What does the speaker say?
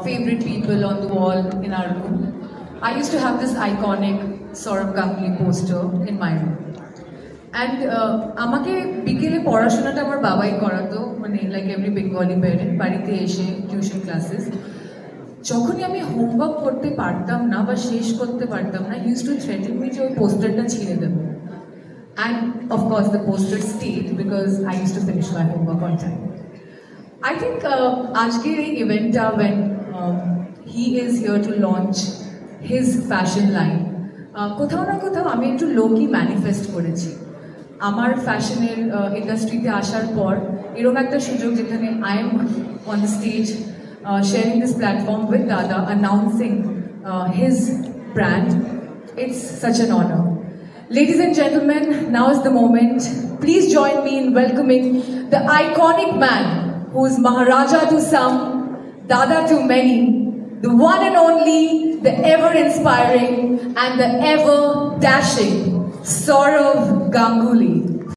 favorite people on the wall in our room. I used to have this iconic Saurabh Ganguly poster in my room. And আমাকে বিকেলে পড়াশোনাটা আমার বাবাই করাতো, মানে লাইক এভরি বেঙ্গলি প্যারেন্ট, বাড়িতে এসে টিউশন ক্লাসেস। যখনই আমি হোমওয়ার্ক করতে পারতাম না বা শেষ করতে পারতাম না, ইউজ টু থ্রেটেন মি যে ওই পোস্টারটা ছিঁড়ে দেবো। And of course the poster stayed because I used to finish my homework on time. I think আজকের এই ইভেন্টটা when he is here to launch his fashion line, কোথাও না কোথাও আমি একটু লোকি ম্যানিফেস্ট করেছি। আমার ফ্যাশনের ইন্ডাস্ট্রিতে আসার পর এরকম একটা সুযোগ যেখানে I am on the stage sharing this platform with Dada, announcing his brand. It's such an honor. Ladies and gentlemen, now is the moment. Please join me in welcoming the iconic man who is Maharaja to some, Dada to many, the one and only, the ever-inspiring and the ever-dashing Saurabh Ganguly.